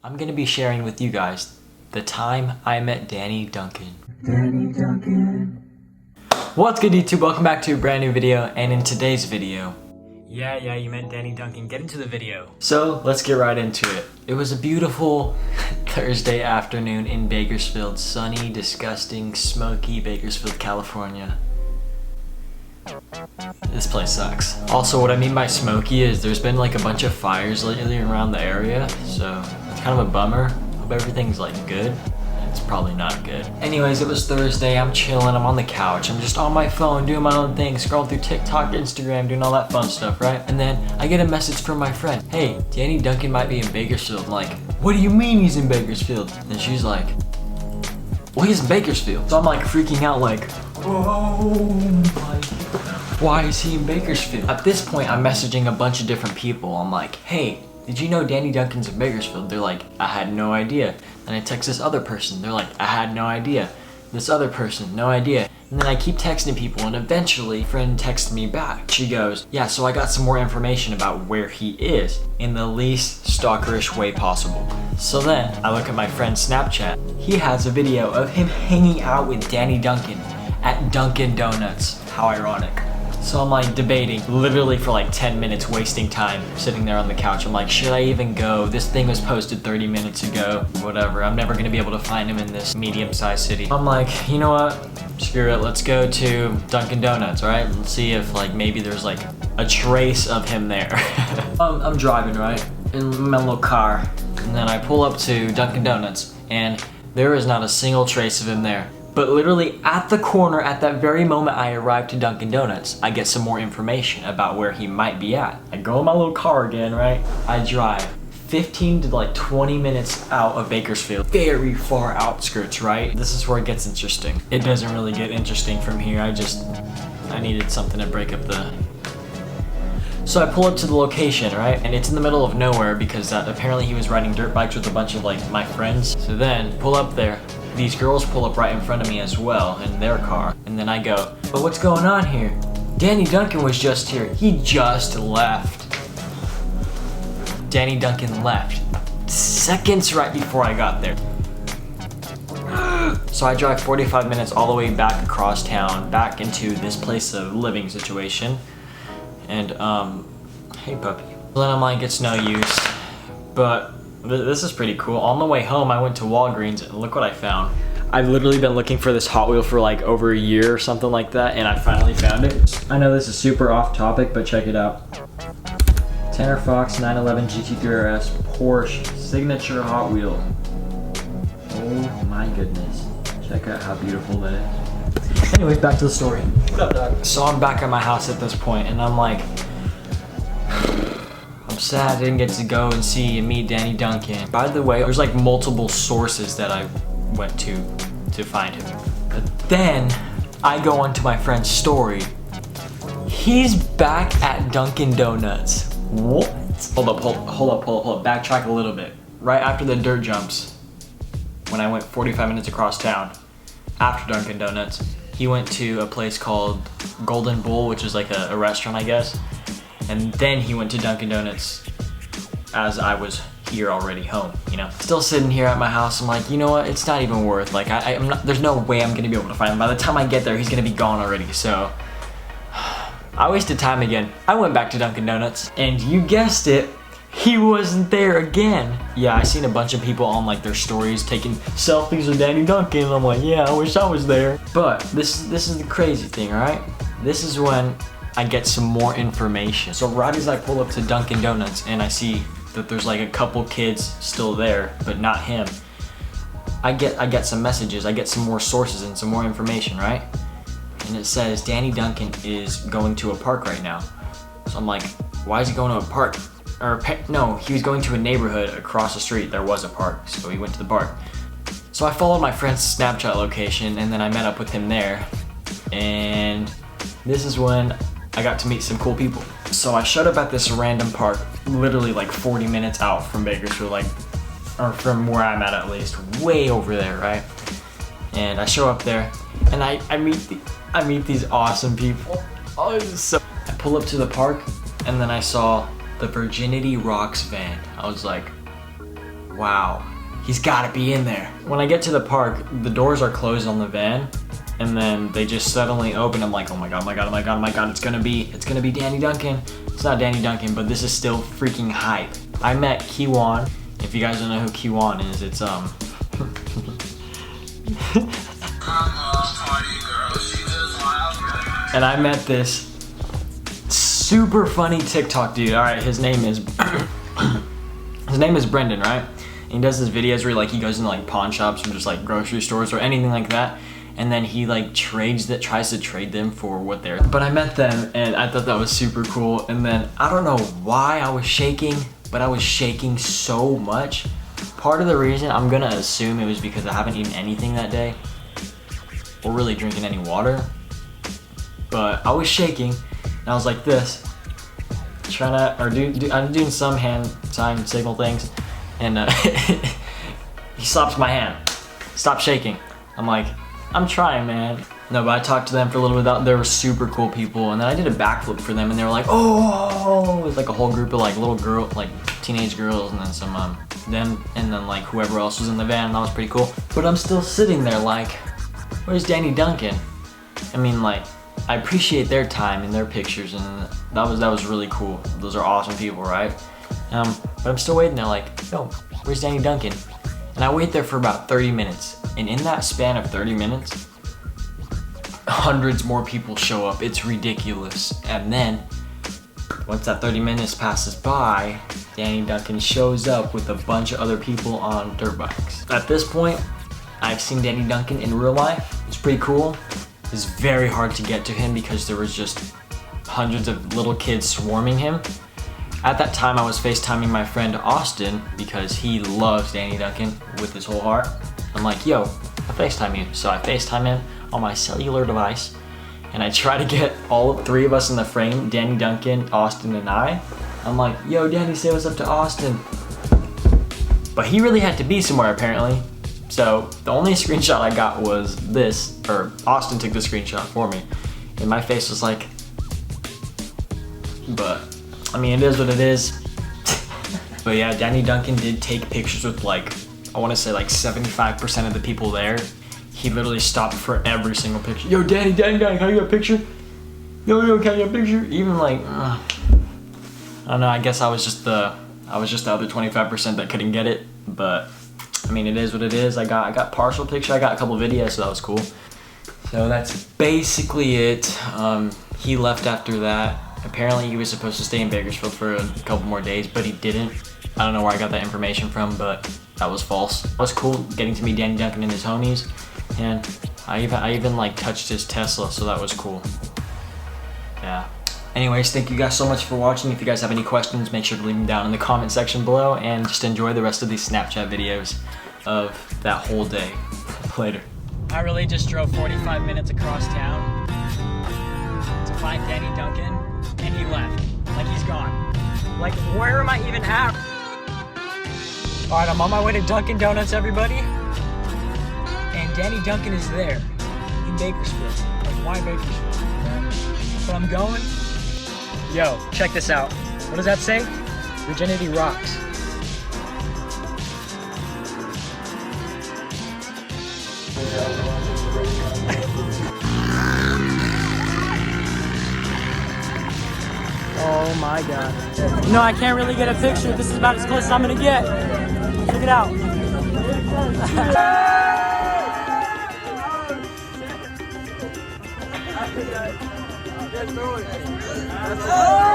I'm gonna be sharing with you guys the time I met Danny Duncan. Danny Duncan. What's good, YouTube? Welcome back to a brand new video, and in today's video, yeah, you met Danny Duncan. Get into the video. So let's get right into it. It was a beautiful Thursday afternoon in Bakersfield. Sunny, disgusting, smoky Bakersfield, California. This place sucks. Also, what I mean by smoky is there's been like a bunch of fires lately around the area, so it's kind of a bummer. Hope everything's like good. It's probably not good. Anyways, it was Thursday. I'm chilling. I'm on the couch. I'm just on my phone doing my own thing, scrolling through TikTok, Instagram, doing all that fun stuff, right? And then I get a message from my friend. Hey, Danny Duncan might be in Bakersfield. I'm like, what do you mean he's in Bakersfield? And she's like, well, he's in Bakersfield. So I'm like freaking out like, oh my, why is he in Bakersfield? At this point, I'm messaging a bunch of different people. I'm like, hey, did you know Danny Duncan's in Bakersfield? They're like, I had no idea. Then I text this other person. They're like, I had no idea. This other person, no idea. And then I keep texting people, and eventually a friend texted me back. She goes, yeah, so I got some more information about where he is in the least stalkerish way possible. So then I look at my friend's Snapchat. He has a video of him hanging out with Danny Duncan at Dunkin' Donuts. How ironic. So I'm like debating literally for like 10 minutes, wasting time sitting there on the couch. I'm like, should I even go? This thing was posted 30 minutes ago. Whatever, I'm never gonna be able to find him in this medium-sized city. I'm like, you know what? Screw it, let's go to Dunkin' Donuts, right? Let's see if like maybe there's like a trace of him there. I'm driving, right? In my little car. And then I pull up to Dunkin' Donuts and there is not a single trace of him there. But literally at the corner, at that very moment I arrived to Dunkin' Donuts, I get some more information about where he might be at. I go in my little car again, right? I drive 15 to like 20 minutes out of Bakersfield. Very far outskirts, right? This is where it gets interesting. It doesn't really get interesting from here. I needed something to break up the... So I pull up to the location, right? And it's in the middle of nowhere because apparently he was riding dirt bikes with a bunch of like my friends. So then pull up there. These girls pull up right in front of me as well in their car. And then I go, but what's going on here? Danny Duncan was just here. He just left. Danny Duncan left seconds right before I got there. So I drive 45 minutes all the way back across town, back into this place of living situation. And hey puppy. Then I'm like, it's no use. But this is pretty cool. On the way home, I went to Walgreens and look what I found. I've literally been looking for this Hot Wheel for like over a year or something like that, and I finally found it. I know this is super off topic, but check it out. Tanner Fox 911 GT3 RS Porsche Signature Hot Wheel. Oh my goodness. Check out how beautiful that is. Anyways, back to the story. What up, dog? So I'm back at my house at this point, and I'm like, sad I didn't get to go and see and meet Danny Duncan. By the way, there's like multiple sources that I went to find him. But then I go onto my friend's story. He's back at Dunkin' Donuts. What? Hold up. Backtrack a little bit. Right after the dirt jumps, when I went 45 minutes across town, after Dunkin' Donuts, he went to a place called Golden Bull, which is like a restaurant, I guess. And then he went to Dunkin' Donuts as I was here already home, you know? Still sitting here at my house, I'm like, you know what? It's not even worth, like, I'm not, there's no way I'm gonna be able to find him. By the time I get there, he's gonna be gone already, so. I wasted time again. I went back to Dunkin' Donuts, and you guessed it, he wasn't there again. Yeah, I seen a bunch of people on like their stories taking selfies with Danny Duncan, and I'm like, yeah, I wish I was there. But this is the crazy thing, right? This is when I get some more information. So right as I pull up to Dunkin' Donuts and I see that there's like a couple kids still there, but not him, I get some messages, I get some more sources and some more information, right? And it says Danny Duncan is going to a park right now. So I'm like, why is he going to a park? No, he was going to a neighborhood across the street. There was a park, so he went to the park. So I followed my friend's Snapchat location and then I met up with him there. And this is when I got to meet some cool people. So I showed up at this random park, literally like 40 minutes out from Bakersfield, like, or from where I'm at least, way over there, right? And I show up there, and I meet these awesome people. Oh, so I pull up to the park, and then I saw the Virginity Rocks van. I was like, wow, he's gotta be in there. When I get to the park, the doors are closed on the van, and then they just suddenly open. I'm like, oh my god, oh my god, oh my god, oh my god, it's gonna be Danny Duncan. It's not Danny Duncan, but this is still freaking hype. I met Kiwan. If you guys don't know who Kiwan is, it's and I met this super funny TikTok dude. All right, his name is Brendan, right? And he does his videos where he goes into like pawn shops or just like grocery stores or anything like that, and then he like tries to trade them for what they're. But I met them and I thought that was super cool. And then I don't know why I was shaking, but I was shaking so much. Part of the reason, I'm gonna assume it was because I haven't eaten anything that day or really drinking any water. But I was shaking and I was like this, trying to, I'm doing some hand sign signal things, and he slaps my hand. Stop shaking. I'm like, I'm trying, man. No, but I talked to them for a little bit. They were super cool people, and then I did a backflip for them, and they were like, oh, it was like a whole group of like little girl, like teenage girls, and then some them, and then like whoever else was in the van, and that was pretty cool. But I'm still sitting there like, where's Danny Duncan? I mean, like, I appreciate their time and their pictures, and that was really cool. Those are awesome people, right? But I'm still waiting there like, yo, where's Danny Duncan? And I wait there for about 30 minutes. And in that span of 30 minutes, hundreds more people show up. It's ridiculous. And then, once that 30 minutes passes by, Danny Duncan shows up with a bunch of other people on dirt bikes. At this point, I've seen Danny Duncan in real life. It's pretty cool. It's very hard to get to him because there was just hundreds of little kids swarming him. At that time, I was FaceTiming my friend Austin because he loves Danny Duncan with his whole heart. I'm like, yo, I FaceTime you. So I FaceTime him on my cellular device, and I try to get all three of us in the frame, Danny Duncan, Austin, and I. I'm like, yo, Danny, say what's up to Austin. But he really had to be somewhere, apparently. So the only screenshot I got was this, or Austin took the screenshot for me, and my face was like, but I mean, it is what it is. But yeah, Danny Duncan did take pictures with like, I want to say like 75% of the people there. He literally stopped for every single picture. Yo, Danny, can I get a picture? Yo, can I get a picture? Even like, I don't know, I guess I was just the other 25% that couldn't get it, but I mean, it is what it is. I got partial picture. I got a couple videos, so that was cool. So that's basically it. He left after that. Apparently, he was supposed to stay in Bakersfield for a couple more days, but he didn't. I don't know where I got that information from, but that was false. It was cool getting to meet Danny Duncan and his homies, and I even like touched his Tesla, so that was cool. Yeah. Anyways, thank you guys so much for watching. If you guys have any questions, make sure to leave them down in the comment section below, and just enjoy the rest of these Snapchat videos of that whole day. Later. I really just drove 45 minutes across town to find Danny Duncan, and he left. Like, he's gone. Like, where am I even at? Alright, I'm on my way to Dunkin' Donuts, everybody. And Danny Duncan is there in Bakersfield. Like, why Bakersfield? But I'm going. Yo, check this out. What does that say? Virginity rocks. Oh my god. No, I can't really get a picture. This is about as close as I'm gonna get. Check it out. Oh!